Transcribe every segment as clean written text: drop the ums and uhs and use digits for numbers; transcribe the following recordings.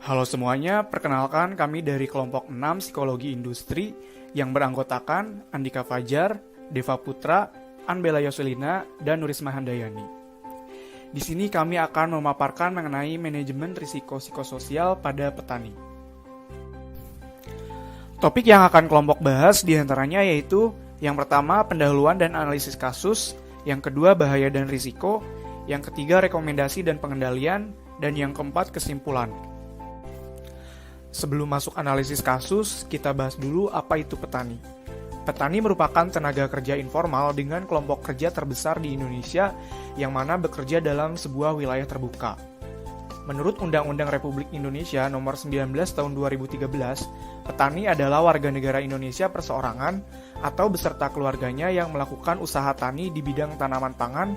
Halo semuanya, perkenalkan kami dari kelompok 6 Psikologi Industri yang beranggotakan Andika Fajar, Deva Putra, Anbela Yoselina, dan Nurisma Handayani. Di sini kami akan memaparkan mengenai manajemen risiko psikososial pada petani. Topik yang akan kelompok bahas diantaranya yaitu yang pertama pendahuluan dan analisis kasus, yang kedua bahaya dan risiko, yang ketiga rekomendasi dan pengendalian, dan yang keempat kesimpulan. Sebelum masuk analisis kasus, kita bahas dulu apa itu petani. Petani merupakan tenaga kerja informal dengan kelompok kerja terbesar di Indonesia yang mana bekerja dalam sebuah wilayah terbuka. Menurut Undang-Undang Republik Indonesia Nomor 19 Tahun 2013, petani adalah warga negara Indonesia perseorangan atau beserta keluarganya yang melakukan usaha tani di bidang tanaman pangan,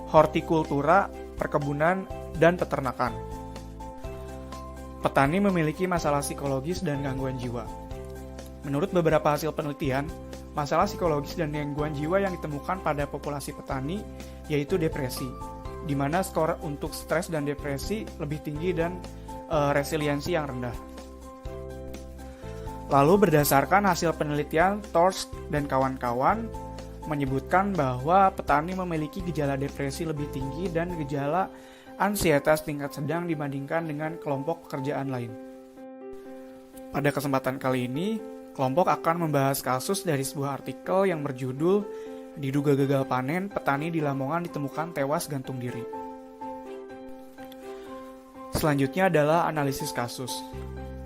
hortikultura, perkebunan, dan peternakan. Petani memiliki masalah psikologis dan gangguan jiwa. Menurut beberapa hasil penelitian, masalah psikologis dan gangguan jiwa yang ditemukan pada populasi petani yaitu depresi, di mana skor untuk stres dan depresi lebih tinggi dan resiliensi yang rendah. Lalu berdasarkan hasil penelitian Torsk dan kawan-kawan menyebutkan bahwa petani memiliki gejala depresi lebih tinggi dan gejala ansietas tingkat sedang dibandingkan dengan kelompok pekerjaan lain. Pada kesempatan kali ini, kelompok akan membahas kasus dari sebuah artikel yang berjudul "Diduga gagal panen, petani di Lamongan ditemukan tewas gantung diri". Selanjutnya adalah analisis kasus.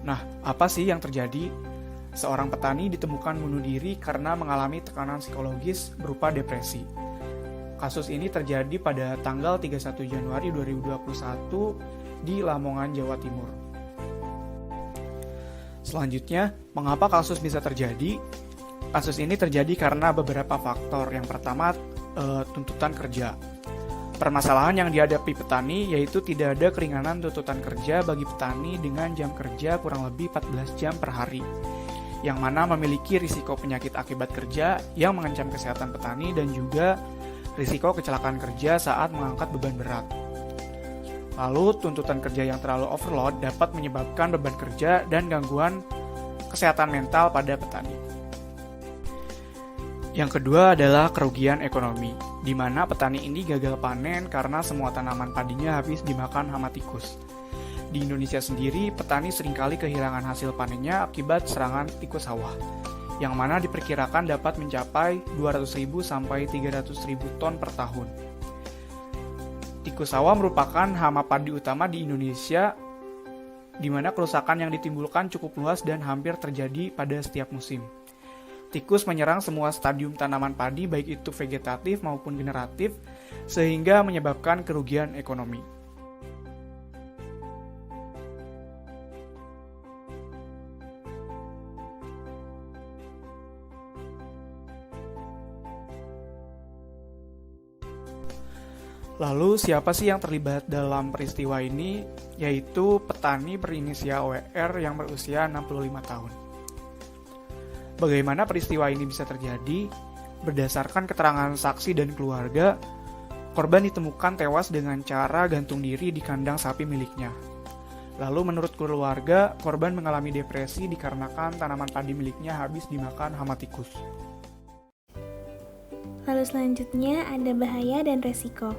Nah, apa sih yang terjadi? Seorang petani ditemukan bunuh diri karena mengalami tekanan psikologis berupa depresi. Kasus ini terjadi pada tanggal 31 Januari 2021 di Lamongan, Jawa Timur. Selanjutnya, mengapa kasus bisa terjadi? Kasus ini terjadi karena beberapa faktor. Yang pertama, tuntutan kerja. Permasalahan yang dihadapi petani yaitu tidak ada keringanan tuntutan kerja bagi petani dengan jam kerja kurang lebih 14 jam per hari, yang mana memiliki risiko penyakit akibat kerja yang mengancam kesehatan petani dan juga risiko kecelakaan kerja saat mengangkat beban berat. Lalu, tuntutan kerja yang terlalu overload dapat menyebabkan beban kerja dan gangguan kesehatan mental pada petani. Yang kedua adalah kerugian ekonomi, di mana petani ini gagal panen karena semua tanaman padinya habis dimakan hama tikus. Di Indonesia sendiri, petani seringkali kehilangan hasil panennya akibat serangan tikus sawah, yang mana diperkirakan dapat mencapai 200.000 sampai 300.000 ton per tahun. Tikus sawah merupakan hama padi utama di Indonesia, di mana kerusakan yang ditimbulkan cukup luas dan hampir terjadi pada setiap musim. Tikus menyerang semua stadium tanaman padi, baik itu vegetatif maupun generatif, sehingga menyebabkan kerugian ekonomi. Lalu siapa sih yang terlibat dalam peristiwa ini? Yaitu petani berinisial WR yang berusia 65 tahun. Bagaimana peristiwa ini bisa terjadi? Berdasarkan keterangan saksi dan keluarga, korban ditemukan tewas dengan cara gantung diri di kandang sapi miliknya. Lalu menurut keluarga, korban mengalami depresi dikarenakan tanaman padi miliknya habis dimakan hama tikus. Lalu selanjutnya ada bahaya dan resiko.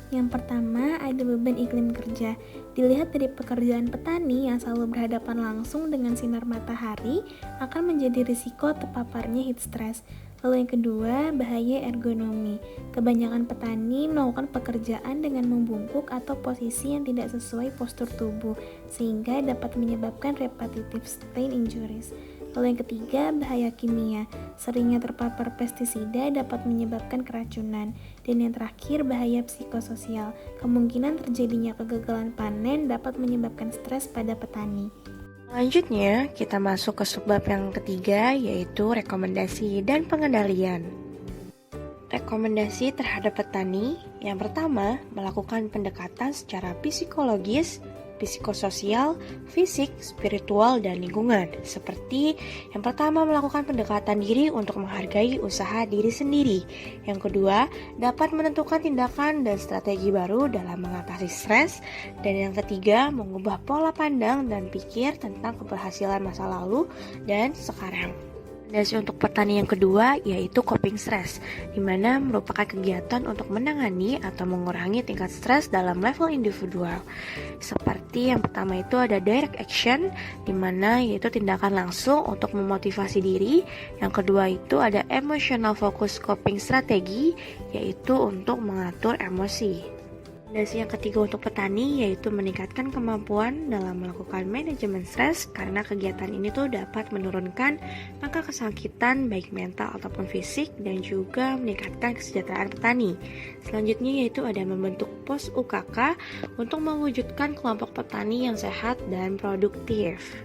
Yang pertama, ada beban iklim kerja. Dilihat dari pekerjaan petani yang selalu berhadapan langsung dengan sinar matahari, akan menjadi risiko terpaparnya heat stress. Lalu yang kedua, bahaya ergonomi. Kebanyakan petani melakukan pekerjaan dengan membungkuk atau posisi yang tidak sesuai postur tubuh, sehingga dapat menyebabkan repetitive strain injuries. Lalu yang ketiga, bahaya kimia. Seringnya terpapar pestisida dapat menyebabkan keracunan. Dan yang terakhir, bahaya psikososial. Kemungkinan terjadinya kegagalan panen dapat menyebabkan stres pada petani. Selanjutnya, kita masuk ke subbab yang ketiga, yaitu rekomendasi dan pengendalian. Rekomendasi terhadap petani, yang pertama, melakukan pendekatan secara psikologis psikososial, fisik, spiritual, dan lingkungan. Seperti yang pertama, melakukan pendekatan diri untuk menghargai usaha diri sendiri. Yang kedua, dapat menentukan tindakan dan strategi baru dalam mengatasi stres. Dan yang ketiga, mengubah pola pandang dan pikir tentang keberhasilan masa lalu dan sekarang. Rekomendasi untuk petani yang kedua yaitu coping stress, di mana merupakan kegiatan untuk menangani atau mengurangi tingkat stres dalam level individual. Seperti yang pertama itu ada direct action, di mana yaitu tindakan langsung untuk memotivasi diri. Yang kedua itu ada emotional focus coping strategi, yaitu untuk mengatur emosi. Rekomendasi yang ketiga untuk petani yaitu meningkatkan kemampuan dalam melakukan manajemen stres, karena kegiatan ini tuh dapat menurunkan angka kesakitan baik mental ataupun fisik dan juga meningkatkan kesejahteraan petani. Selanjutnya yaitu ada membentuk pos UKK untuk mewujudkan kelompok petani yang sehat dan produktif.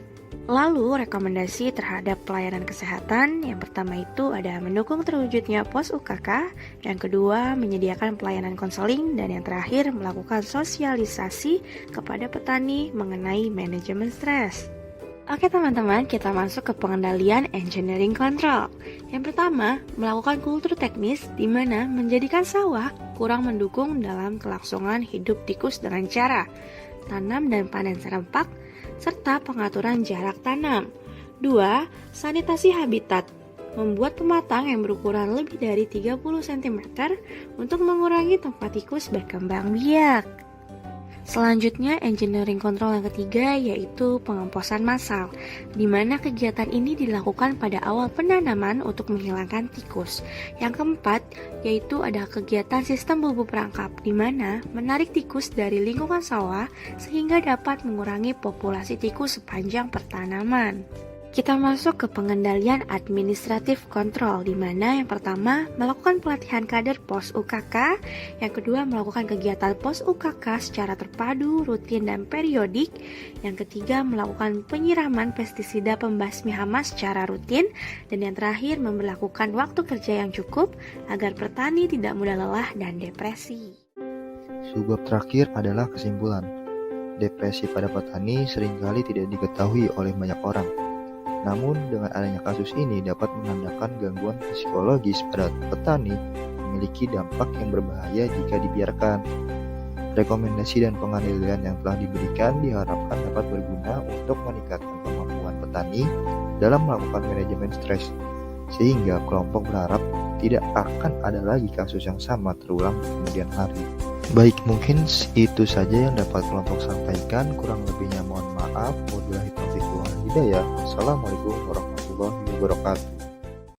Lalu rekomendasi terhadap pelayanan kesehatan, yang pertama itu ada mendukung terwujudnya pos UKK, yang kedua menyediakan pelayanan konseling, dan yang terakhir melakukan sosialisasi kepada petani mengenai manajemen stres. Oke teman-teman, kita masuk ke pengendalian engineering control. Yang pertama, melakukan kultur teknis, di mana menjadikan sawah kurang mendukung dalam kelangsungan hidup tikus dengan cara tanam dan panen serempak, serta pengaturan jarak tanam. 2. Sanitasi habitat, membuat pematang yang berukuran lebih dari 30 cm untuk mengurangi tempat tikus berkembang biak. Selanjutnya, engineering control yang ketiga yaitu pengemposan massal, di mana kegiatan ini dilakukan pada awal penanaman untuk menghilangkan tikus. Yang keempat, yaitu ada kegiatan sistem bulbu perangkap, di mana menarik tikus dari lingkungan sawah sehingga dapat mengurangi populasi tikus sepanjang pertanaman. Kita masuk ke pengendalian administratif kontrol, di mana yang pertama melakukan pelatihan kader pos UKK, yang kedua melakukan kegiatan pos UKK secara terpadu, rutin, dan periodik, yang ketiga melakukan penyiraman pestisida pembasmi hama secara rutin, dan yang terakhir memberlakukan waktu kerja yang cukup agar petani tidak mudah lelah dan depresi. Subbab terakhir adalah kesimpulan. Depresi pada petani seringkali tidak diketahui oleh banyak orang. Namun, dengan adanya kasus ini dapat menandakan gangguan psikologis pada petani memiliki dampak yang berbahaya jika dibiarkan. Rekomendasi dan pengendalian yang telah diberikan diharapkan dapat berguna untuk meningkatkan kemampuan petani dalam melakukan manajemen stres, sehingga kelompok berharap tidak akan ada lagi kasus yang sama terulang di kemudian hari. Baik, mungkin itu saja yang dapat kelompok sampaikan. Kurang lebihnya mohon maaf. Wabillahi taufiq wal hidayah. Assalamualaikum warahmatullahi wabarakatuh.